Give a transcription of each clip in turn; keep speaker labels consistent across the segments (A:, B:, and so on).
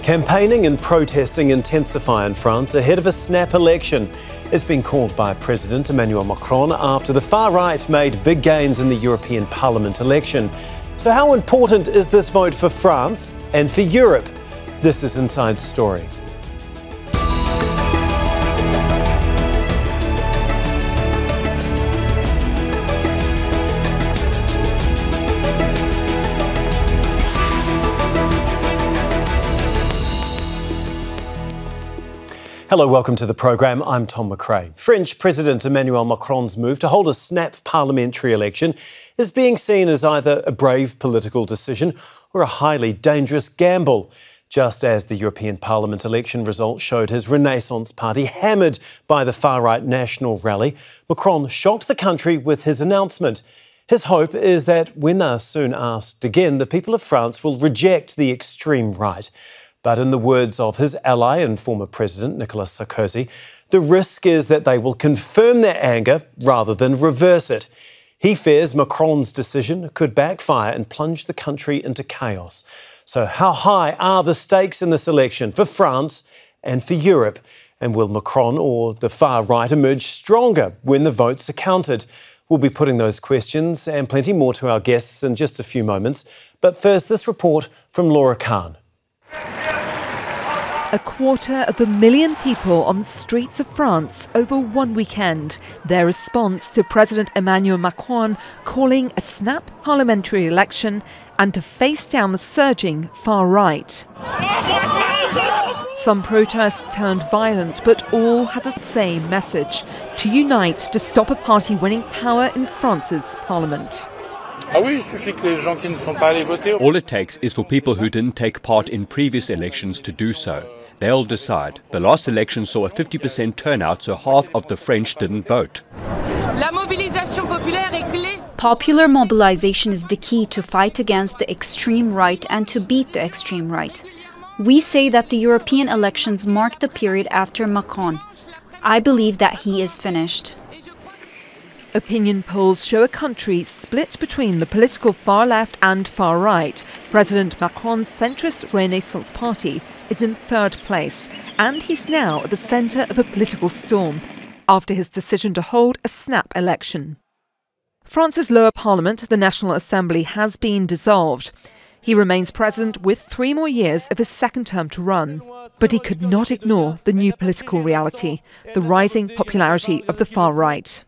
A: Campaigning and protesting intensify in France ahead of a snap election. It's been called by President Emmanuel Macron after the far right made big gains in the European Parliament election. So how important is this vote for France and for Europe? This is Inside Story. Hello, welcome to the programme. I'm Tom McRae. French President Emmanuel Macron's move to hold a snap parliamentary election is being seen as either a brave political decision or a highly dangerous gamble. Just as the European Parliament election result showed his Renaissance party hammered by the far-right national rally, Macron shocked the country with his announcement. His hope is that when they're soon asked again, the people of France will reject the extreme right. But in the words of his ally and former President Nicolas Sarkozy, the risk is that they will confirm their anger rather than reverse it. He fears Macron's decision could backfire and plunge the country into chaos. So how high are the stakes in this election for France and for Europe? And will Macron or the far right emerge stronger when the votes are counted? We'll be putting those questions and plenty more to our guests in just a few moments. But first, this report from Laura Khan.
B: 250,000 people on the streets of France over one weekend. Their response to President Emmanuel Macron calling a snap parliamentary election and to face down the surging far right. Some protests turned violent, but all had the same message: to unite to stop a party winning power in France's parliament.
C: All it takes is for people who didn't take part in previous elections to do so. They'll decide. The last election saw a 50% turnout, so half of the French didn't vote.
D: Popular mobilization is the key to fight against the extreme right and to beat the extreme right. We say that the European elections mark the period after Macron. I believe that he is finished.
B: Opinion polls show a country split between the political far left and far right. President Macron's centrist Renaissance party is in third place, and he's now at the centre of a political storm after his decision to hold a snap election. France's lower parliament, the National Assembly, has been dissolved. He remains president with 3 more years of his second term to run. But he could not ignore the new political reality, the rising popularity of the far right.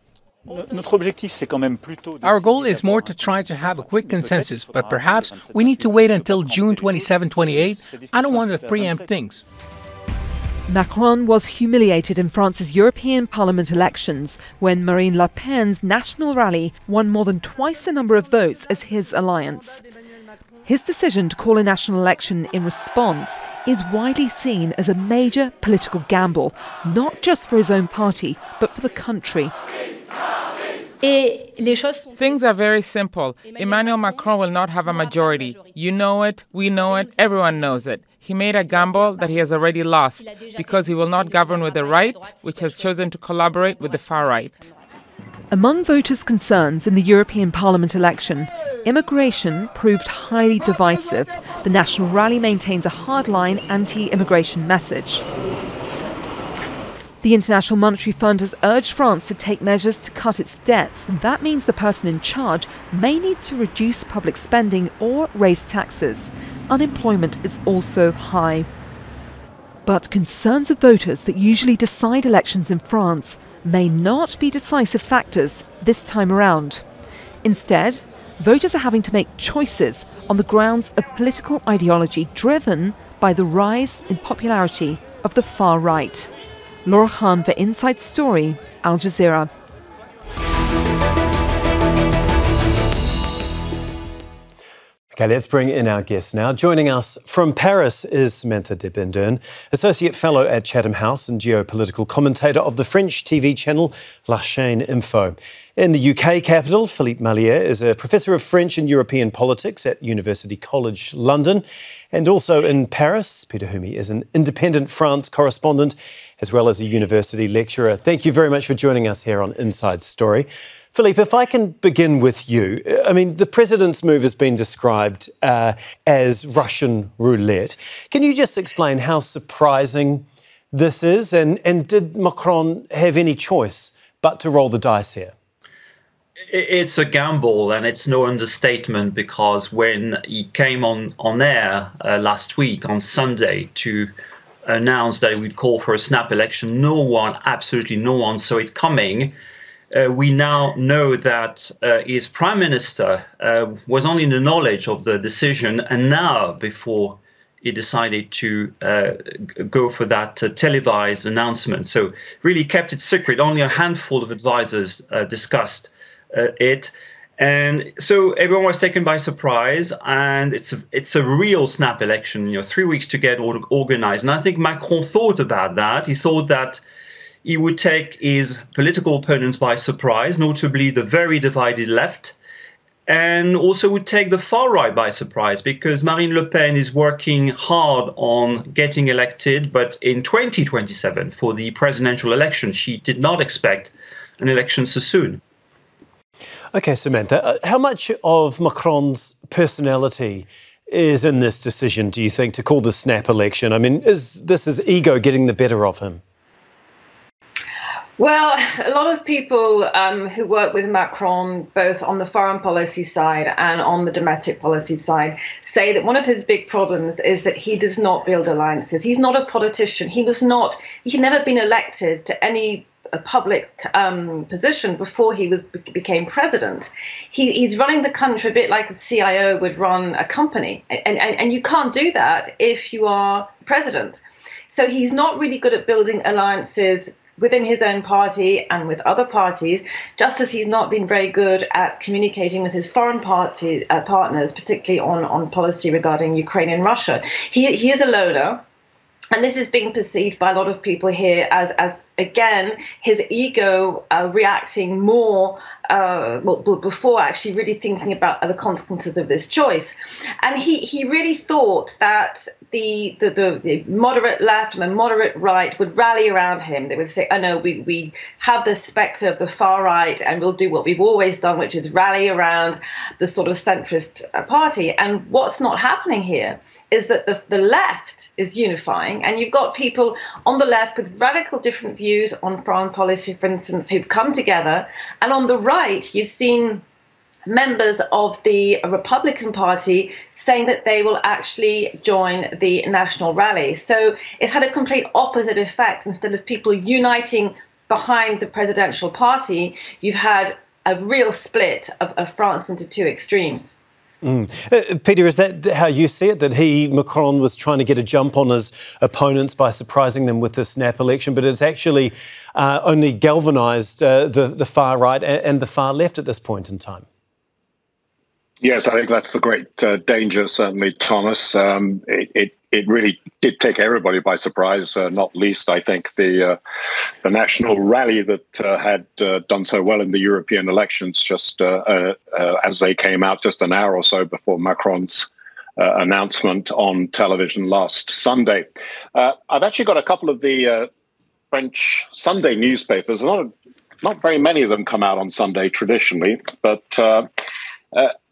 E: Our goal is more to try to have a quick consensus, but perhaps we need to wait until June 27-28. I don't want to preempt things.
B: Macron was humiliated in France's European Parliament elections when Marine Le Pen's national rally won more than twice the number of votes as his alliance. His decision to call a national election in response is widely seen as a major political gamble, not just for his own party, but for the country.
F: Things are very simple. Emmanuel Macron will not have a majority. You know it, we know it, everyone knows it. He made a gamble that he has already lost because he will not govern with the right, which has chosen to collaborate with the far right.
B: Among voters' concerns in the European Parliament election, immigration proved highly divisive. The National Rally maintains a hardline anti-immigration message. The International Monetary Fund has urged France to take measures to cut its debts. That means the person in charge may need to reduce public spending or raise taxes. Unemployment is also high. But concerns of voters that usually decide elections in France may not be decisive factors this time around. Instead, voters are having to make choices on the grounds of political ideology driven by the rise in popularity of the far right. Laura Khan for Inside Story, Al Jazeera.
A: Okay, let's bring in our guests now. Joining us from Paris is Samantha de Bendern, Associate Fellow at Chatham House and geopolitical commentator of the French TV channel Chaine Info. In the UK capital, Philippe Marliere is a Professor of French and European Politics at University College London. And also in Paris, Peter Humi is an independent France correspondent as well as a university lecturer. Thank you very much for joining us here on Inside Story. Philippe, if I can begin with you. I mean, the president's move has been described as Russian roulette. Can you just explain how surprising this is? And did Macron have any choice but to roll the dice here?
G: It's a gamble, and it's no understatement, because when he came on air last week on Sunday to announce that he would call for a snap election, absolutely no one saw it coming. We now know that his prime minister was only in the knowledge of the decision an hour before he decided to go for that televised announcement. So really kept it secret. Only a handful of advisors discussed it. And so everyone was taken by surprise, and it's a real snap election, 3 weeks to get organized. And I think Macron thought about that. He thought that he would take his political opponents by surprise, notably the very divided left, and also would take the far right by surprise, because Marine Le Pen is working hard on getting elected, but in 2027 for the presidential election. She did not expect an election so soon.
A: OK, Samantha, how much of Macron's personality is in this decision, do you think, to call the snap election? I mean, is this his ego getting the better of him?
H: Well, a lot of people who work with Macron, both on the foreign policy side and on the domestic policy side, say that one of his big problems is that he does not build alliances. He's not a politician. He had never been elected to any public position before he became president. He's running the country a bit like the CIO would run a company. And you can't do that if you are president. So he's not really good at building alliances within his own party and with other parties, just as he's not been very good at communicating with his foreign partners, particularly on policy regarding Ukraine and Russia. He is a loner. And this is being perceived by a lot of people here as again, his ego reacting more before actually really thinking about the consequences of this choice. And he really thought that the moderate left and the moderate right would rally around him. They would say, oh no, we have the spectre of the far right, and we'll do what we've always done, which is rally around the sort of centrist party. And what's not happening here is that the left is unifying, and you've got people on the left with radical different views on foreign policy, for instance, who've come together. And on the right, you've seen members of the Republican Party saying that they will actually join the national rally. So it's had a complete opposite effect. Instead of people uniting behind the presidential party, you've had a real split of France into two extremes.
A: Peter, is that how you see it, that Macron was trying to get a jump on his opponents by surprising them with the snap election, but it's actually only galvanised the far right and the far left at this point in time?
I: Yes, I think that's the great danger, certainly, Thomas. It really did take everybody by surprise, not least, I think, the national rally that had done so well in the European elections just as they came out just an hour or so before Macron's announcement on television last Sunday. I've actually got a couple of the French Sunday newspapers. Not very many of them come out on Sunday traditionally, but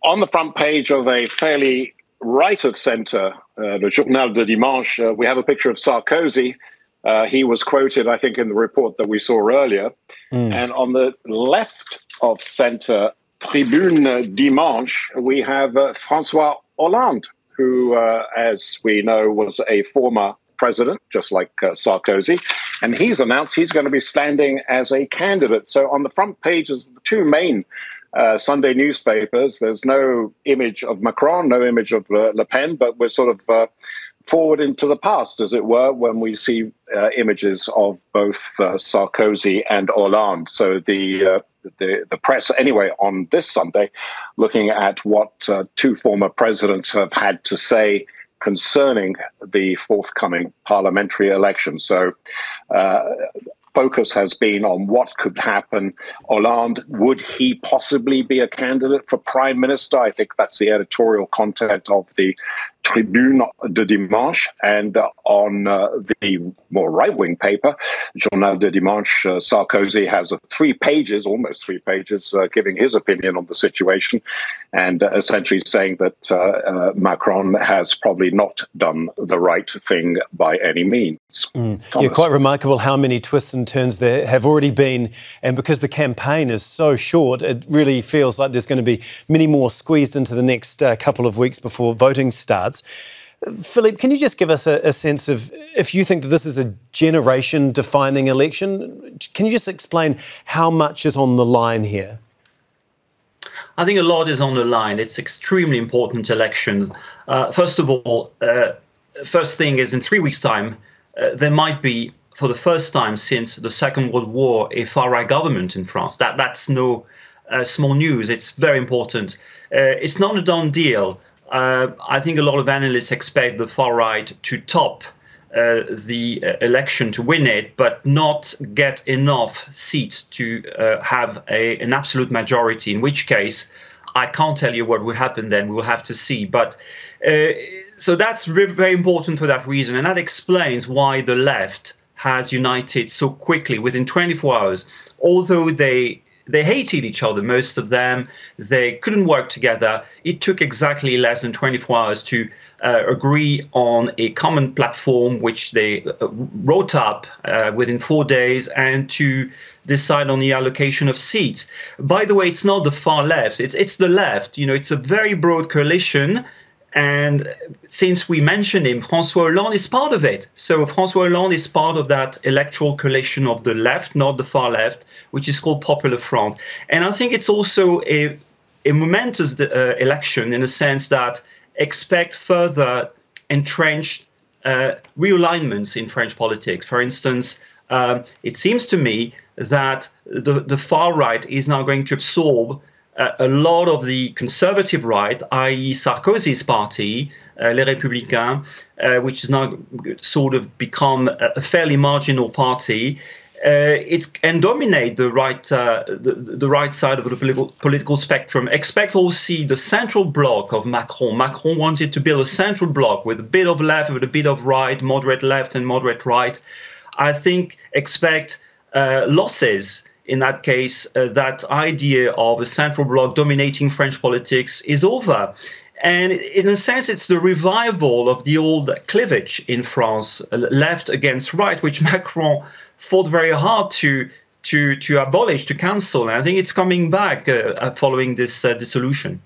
I: on the front page of a fairly right of centre, the Journal de Dimanche, we have a picture of Sarkozy. He was quoted, I think, in the report that we saw earlier. And on the left of centre, Tribune Dimanche, we have François Hollande, who, as we know, was a former president, just like Sarkozy. And he's announced he's going to be standing as a candidate. So on the front pages of the two main Sunday newspapers, there's no image of Macron, no image of Le Pen, but we're sort of forward into the past, as it were, when we see images of both Sarkozy and Hollande. So the press, anyway, on this Sunday, looking at what two former presidents have had to say concerning the forthcoming parliamentary election. So focus has been on what could happen. Hollande, would he possibly be a candidate for prime minister? I think that's the editorial content of the Tribune de Dimanche, and on the more right-wing paper, Journal de Dimanche, Sarkozy has almost 3 pages, giving his opinion on the situation and essentially saying that Macron has probably not done the right thing by any means.
A: Yeah, quite remarkable how many twists and turns there have already been. And because the campaign is so short, it really feels like there's going to be many more squeezed into the next couple of weeks before voting starts. Philippe, can you just give us a sense of if you think that this is a generation-defining election? Can you just explain how much is on the line here?
G: I think a lot is on the line. It's extremely important election. First of all, first thing is in 3 weeks' time, there might be, for the first time since the Second World War, a far-right government in France. That's no small news. It's very important. It's not a done deal. I think a lot of analysts expect the far-right to top the election, to win it, but not get enough seats to have an absolute majority, in which case I can't tell you what will happen then. We'll have to see. But so that's very important for that reason. And that explains why the left has united so quickly within 24 hours. Although they hated each other, most of them, they couldn't work together. It took exactly less than 24 hours to agree on a common platform, which they wrote up within 4 days, and to decide on the allocation of seats. By the way, it's not the far left, it's the left. You know, it's a very broad coalition. And since we mentioned him, François Hollande is part of it. So François Hollande is part of that electoral coalition of the left, not the far left, which is called Popular Front. And I think it's also a momentous election in the sense that expect further entrenched realignments in French politics. For instance, it seems to me that the far right is now going to absorb a lot of the conservative right, i.e. Sarkozy's party, Les Républicains, which has now sort of become a fairly marginal party, and dominate the right side of the political spectrum. Expect also the central bloc of Macron. Macron wanted to build a central bloc with a bit of left, with a bit of right, moderate left and moderate right. I think expect losses. In that case, that idea of a central bloc dominating French politics is over. And in a sense, it's the revival of the old cleavage in France, left against right, which Macron fought very hard to abolish, to cancel. And I think it's coming back following this dissolution.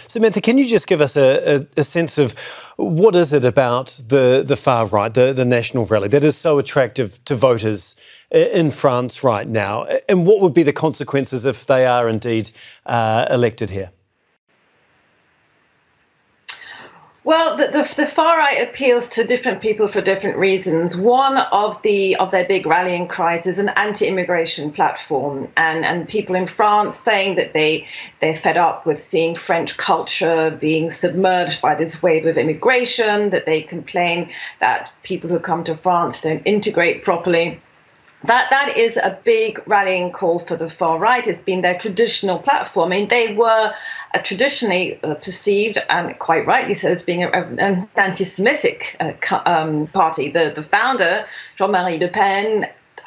A: Samantha, can you just give us a sense of what is it about the far right, the National Rally, that is so attractive to voters in France right now? And what would be the consequences if they are indeed elected here?
H: Well, the far right appeals to different people for different reasons. One of their big rallying cries is an anti-immigration platform, and people in France saying that they're fed up with seeing French culture being submerged by this wave of immigration, that they complain that people who come to France don't integrate properly. That is a big rallying call for the far right. It's been their traditional platform. I mean, they were traditionally perceived, and quite rightly so, as being an anti-Semitic party. The founder, Jean-Marie Le Pen,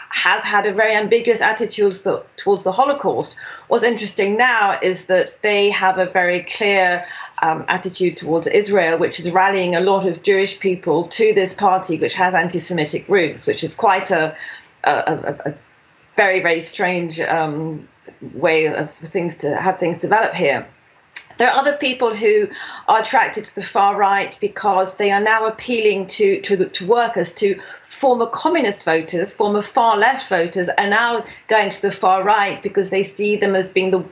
H: has had a very ambiguous attitude towards the Holocaust. What's interesting now is that they have a very clear attitude towards Israel, which is rallying a lot of Jewish people to this party, which has anti-Semitic roots, which is quite a very, very strange way of things to have things develop here. There are other people who are attracted to the far right because they are now appealing to workers, to former communist voters, former far left voters, are now going to the far right because they see them as being the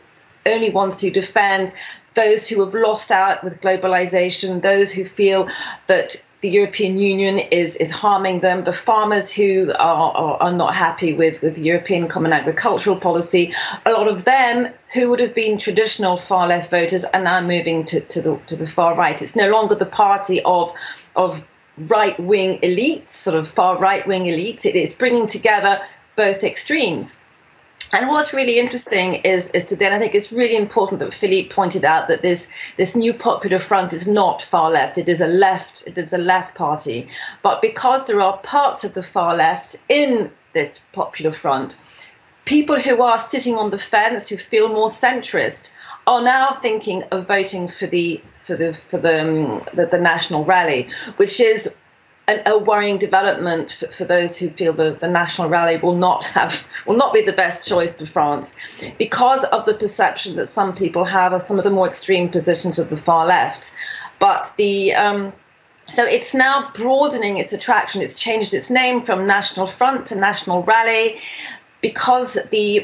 H: only ones who defend those who have lost out with globalization, those who feel that the European Union is harming them, the farmers who are not happy with the European Common Agricultural Policy. A lot of them who would have been traditional far left voters are now moving to the far right. It's no longer the party of right-wing elites, sort of far right-wing elites. It's bringing together both extremes. And what's really interesting is today, and I think it's really important that Philippe pointed out that this new Popular Front is not far left. It is a left party. But because there are parts of the far left in this Popular Front, people who are sitting on the fence, who feel more centrist, are now thinking of voting for the National Rally, which is a worrying development for those who feel the National Rally will not be the best choice for France, because of the perception that some people have of some of the more extreme positions of the far left. But so it's now broadening its attraction. It's changed its name from National Front to National Rally, because the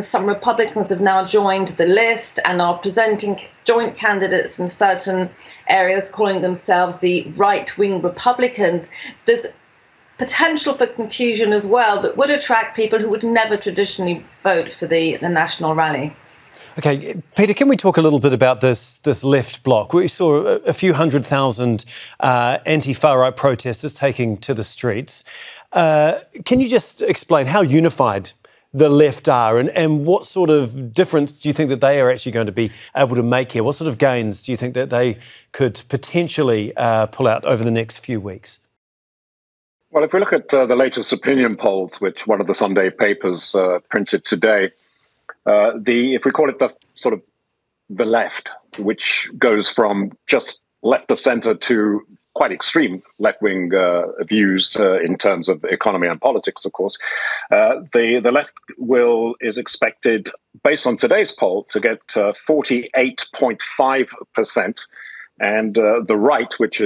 H: some Republicans have now joined the list and are presenting joint candidates in certain areas, calling themselves the right-wing Republicans. There's potential for confusion as well that would attract people who would never traditionally vote for the National Rally.
A: OK, Peter, can we talk a little bit about this left bloc? We saw a few 100,000 anti-far-right protesters taking to the streets. Can you just explain how unified the left are and what sort of difference do you think that they are actually going to be able to make here? What sort of gains do you think that they could potentially pull out over the next few weeks?
I: Well, if we look at the latest opinion polls, which one of the Sunday papers printed today, if we call it the left, which goes from just left of centre to quite extreme left-wing views in terms of economy and politics, of course. The left is expected, based on today's poll, to get 48.5%, and the right, which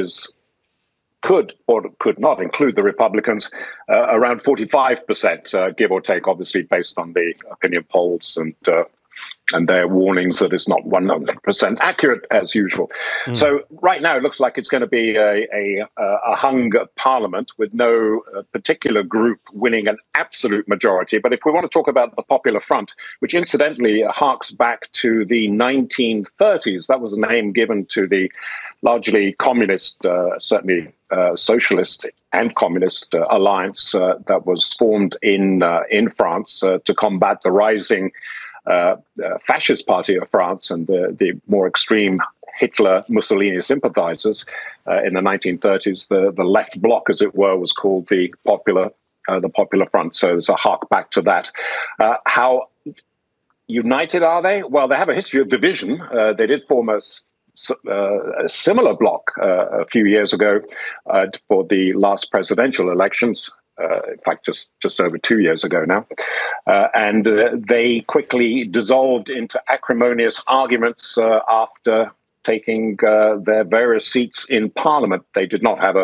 I: could or could not include the Republicans, around 45%, give or take, obviously based on the opinion polls and their warnings that it's not 100% accurate as usual. So right now it looks like it's going to be a hung parliament with no particular group winning an absolute majority. But if we want to talk about the Popular Front, which incidentally harks back to the 1930s, that was a name given to the largely communist, certainly socialist and communist alliance that was formed in France to combat the rising fascist party of France and the more extreme Hitler Mussolini sympathizers in the 1930s. The left bloc, as it were, was called the Popular Front. So there's a hark back to that. How united are they? Well, they have a history of division. They did form a similar bloc a few years ago for the last presidential elections. In fact, just over 2 years ago now. And they quickly dissolved into acrimonious arguments after taking their various seats in Parliament. They did not have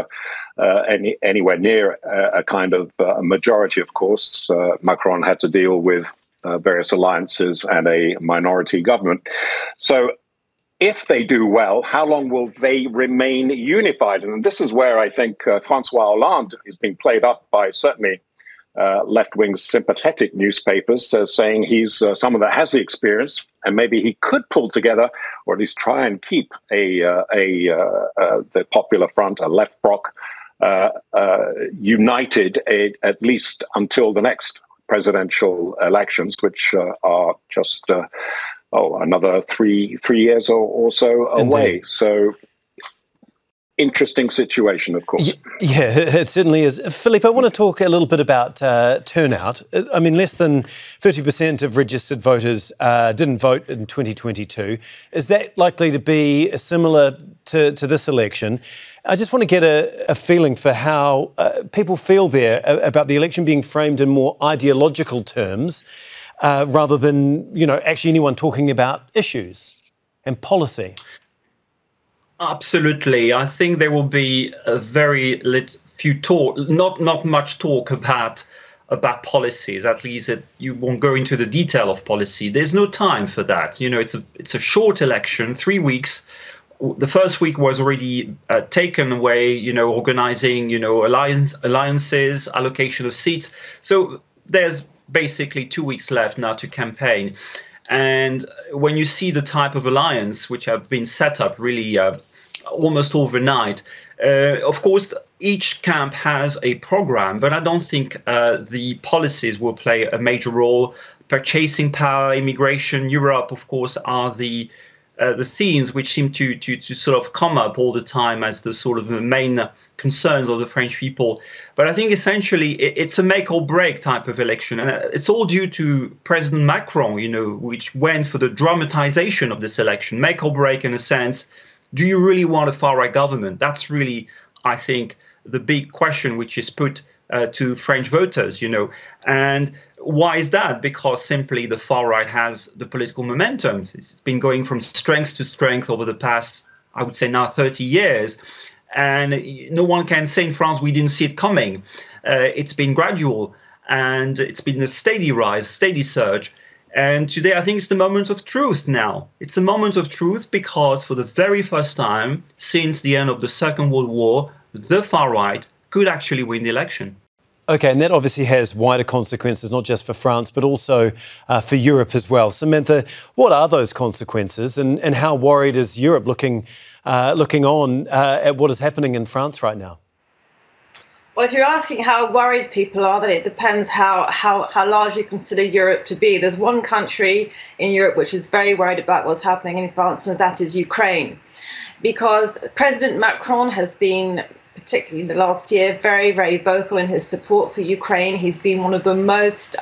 I: anywhere near a kind of majority, of course. Macron had to deal with various alliances and a minority government. So if they do well, how long will they remain unified? And this is where I think Francois Hollande is being played up by certainly left-wing sympathetic newspapers, saying he's someone that has the experience and maybe he could pull together or at least try and keep the Popular Front, a left bloc, united at least until the next presidential elections, which are just another three years or so away. Indeed. So interesting situation, of course.
A: Yeah, it certainly is. Philippe, I want to talk a little bit about turnout. I mean, less than 50% of registered voters didn't vote in 2022. Is that likely to be similar to this election? I just want to get a feeling for how people feel there about the election being framed in more ideological terms, rather than, actually anyone talking about issues and policy.
G: Absolutely. I think there will be a very few talk, not much talk about policies. At least you won't go into the detail of policy. There's no time for that. It's a short election, 3 weeks. The first week was already taken away, organizing, alliances, allocation of seats. So there's basically 2 weeks left now to campaign. And when you see the type of alliance which have been set up really almost overnight, Of course, each camp has a program, but I don't think the policies will play a major role. Purchasing power, immigration, Europe, of course, are the themes which seem to sort of come up all the time as the sort of the main concerns of the French people. But I think essentially it's a make or break type of election. And it's all due to President Macron, which went for the dramatization of this election. Make or break in a sense. Do you really want a far-right government? That's really, I think, the big question which is put to French voters, And why is that? Because simply the far-right has the political momentum. It's been going from strength to strength over the past, I would say now 30 years. And no one can say in France we didn't see it coming. It's been gradual, and it's been a steady rise, steady surge. And today, I think it's the moment of truth now. It's a moment of truth because for the very first time since the end of the Second World War, the far right could actually win the election.
A: OK, and that obviously has wider consequences, not just for France, but also for Europe as well. Samantha, what are those consequences, and how worried is Europe looking on at what is happening in France right now?
H: Well, if you're asking how worried people are, then it depends how large you consider Europe to be. There's one country in Europe which is very worried about what's happening in France, and that is Ukraine. Because President Macron has been, particularly in the last year, very, very vocal in his support for Ukraine. He's been one of the most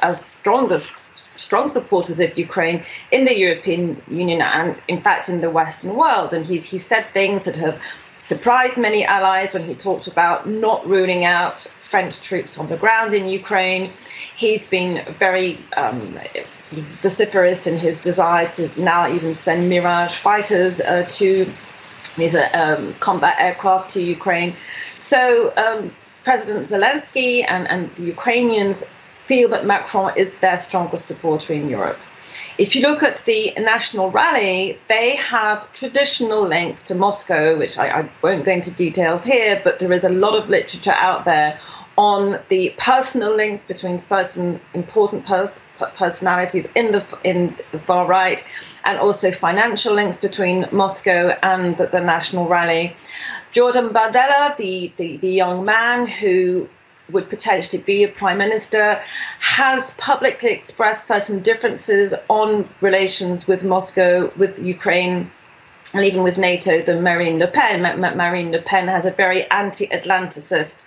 H: strong supporters of Ukraine in the European Union and, in fact, in the Western world. And he said things that have surprised many allies when he talked about not ruling out French troops on the ground in Ukraine. He's been very sort of vociferous in his desire to now even send Mirage fighters to these combat aircraft to Ukraine. So President Zelensky and the Ukrainians feel that Macron is their strongest supporter in Europe. If you look at the National Rally, they have traditional links to Moscow, which I won't go into details here, but there is a lot of literature out there on the personal links between certain important personalities in the far right, and also financial links between Moscow and the National Rally. Jordan Bardella, the young man who would potentially be a prime minister, has publicly expressed certain differences on relations with Moscow, with Ukraine, and even with NATO than Marine Le Pen. Marine Le Pen has a very anti-Atlanticist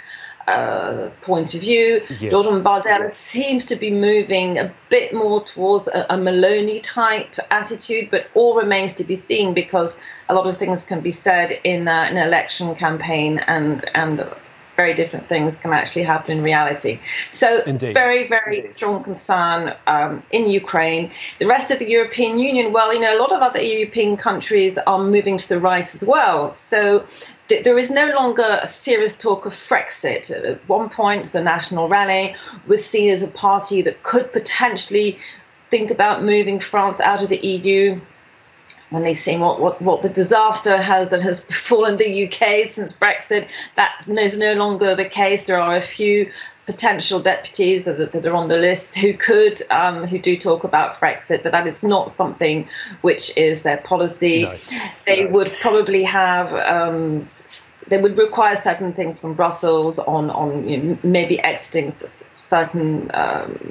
H: point of view. Yes. Jordan Bardella seems to be moving a bit more towards a Meloni type attitude, but all remains to be seen because a lot of things can be said in an election campaign and very different things can actually happen in reality. So Indeed. Very, very strong concern in Ukraine. The rest of the European Union, well, a lot of other European countries are moving to the right as well. So there is no longer a serious talk of Frexit. At one point, the National Rally was seen as a party that could potentially think about moving France out of the EU. When they see what the disaster that has befallen the UK since Brexit, that is no longer the case. There are a few potential deputies that are on the list who do talk about Brexit, but that is not something which is their policy. No. They would probably have. They would require certain things from Brussels on maybe exiting certain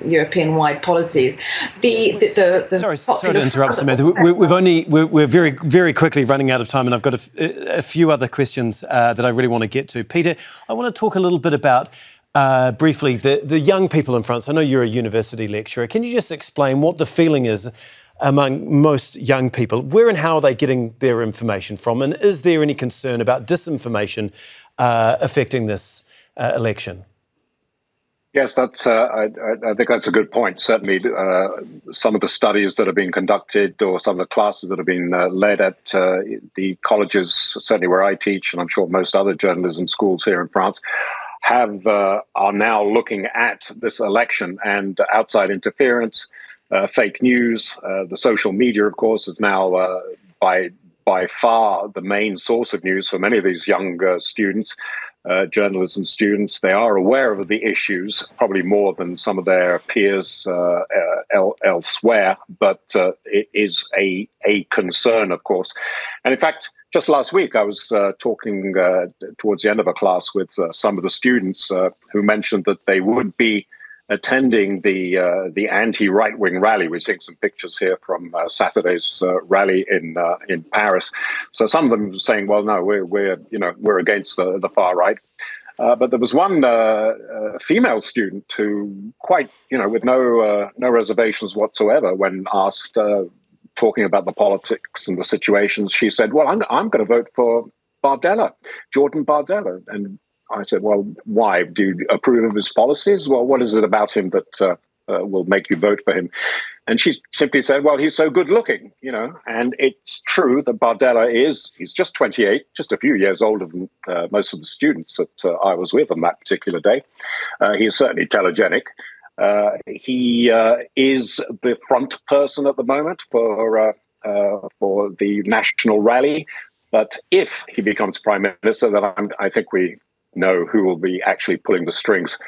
H: European-wide policies. Sorry to
A: interrupt, Samantha. We're very, very quickly running out of time, and I've got a few other questions that I really want to get to. Peter, I want to talk a little bit about briefly the young people in France. I know you're a university lecturer. Can you just explain what the feeling is among most young people? Where and how are they getting their information from? And is there any concern about disinformation affecting this election?
I: Yes, that's. I think that's a good point. Certainly, some of the studies that have been conducted, or some of the classes that have been led at the colleges, certainly where I teach, and I'm sure most other journalism schools here in France, are now looking at this election and outside interference. Fake news, the social media, of course, is now by far the main source of news for many of these young students, journalism students. They are aware of the issues, probably more than some of their peers elsewhere, but it is a concern, of course. And in fact, just last week, I was talking towards the end of a class with some of the students who mentioned that they would be attending the anti-right-wing rally. We're seeing some pictures here from Saturday's rally in Paris. So some of them were saying, "Well, no, we're against the far right." But there was one female student who, quite with no reservations whatsoever, when asked, talking about the politics and the situations, she said, "Well, I'm going to vote for Bardella, Jordan Bardella." And I said, "Well, why? Do you approve of his policies? Well, what is it about him that will make you vote for him?" And she simply said, "Well, he's so good looking, And it's true that Bardella he's just 28, just a few years older than most of the students that I was with on that particular day. He is certainly telegenic. He is the front person at the moment for the national rally. But if he becomes prime minister, then I think we know who will be actually pulling the strings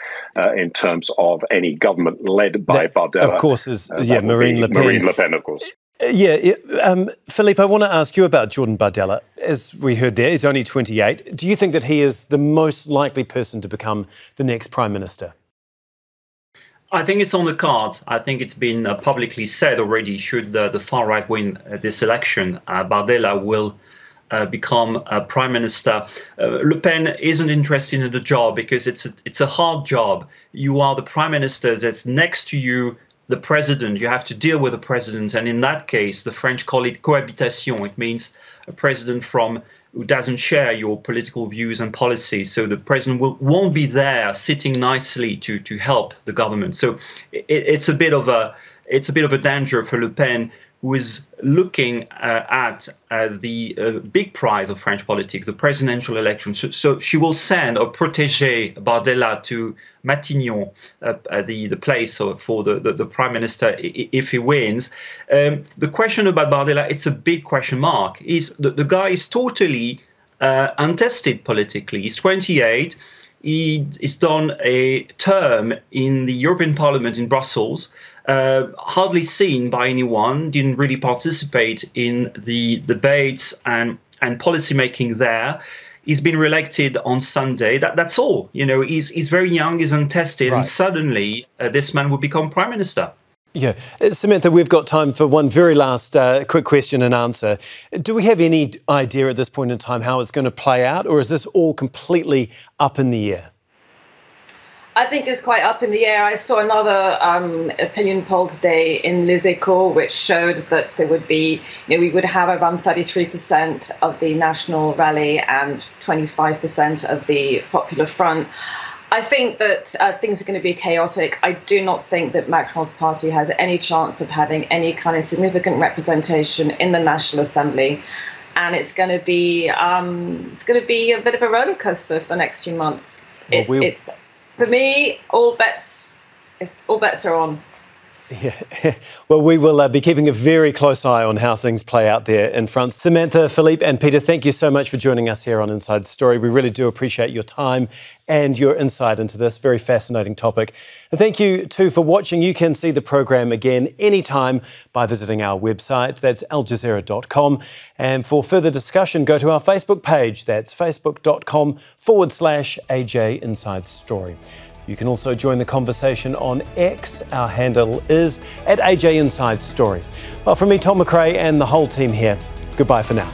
I: in terms of any government led by Bardella.
A: Of course, Marine Le Pen.
I: Marine Le Pen, of course.
A: Philippe, I want to ask you about Jordan Bardella. As we heard there, he's only 28. Do you think that he is the most likely person to become the next prime minister?
G: I think it's on the cards. I think it's been publicly said already, should the far right win this election, Bardella will become prime minister. Le Pen isn't interested in the job because it's a hard job. You are the prime minister, that's next to you the president. You have to deal with the president, and in that case, the French call it cohabitation. It means a president who doesn't share your political views and policies. So the president won't be there sitting nicely to help the government. So it's a bit of a danger for Le Pen, who is looking at the big prize of French politics, the presidential election. So she will send or protege Bardella to Matignon, the place for the prime minister, if he wins. The question about Bardella, it's a big question mark. The guy is totally untested politically. He's 28. He's done a term in the European Parliament in Brussels, hardly seen by anyone, didn't really participate in the debates and policy making there. He's been re-elected on Sunday. That's all. He's very young, he's untested, right. And suddenly this man will become prime minister.
A: Yeah. Samantha, we've got time for one very last quick question and answer. Do we have any idea at this point in time how it's going to play out, or is this all completely up in the air?
H: I think it's quite up in the air. I saw another opinion poll today in Les Echos, which showed that there would be, we would have around 33% of the National Rally and 25% of the Popular Front. I think that things are going to be chaotic. I do not think that Macron's party has any chance of having any kind of significant representation in the National Assembly, and it's going to be a bit of a roller coaster for the next few months. It's for me, all bets are on.
A: Yeah. Well, we will be keeping a very close eye on how things play out there in France. Samantha, Philippe and Peter, thank you so much for joining us here on Inside Story. We really do appreciate your time and your insight into this very fascinating topic. And thank you too for watching. You can see the program again anytime by visiting our website. That's aljazeera.com. And for further discussion, go to our Facebook page. That's facebook.com/AJ Inside Story. You can also join the conversation on X. Our handle is @AJ Inside Story. Well, from me, Tom McRae, and the whole team here, goodbye for now.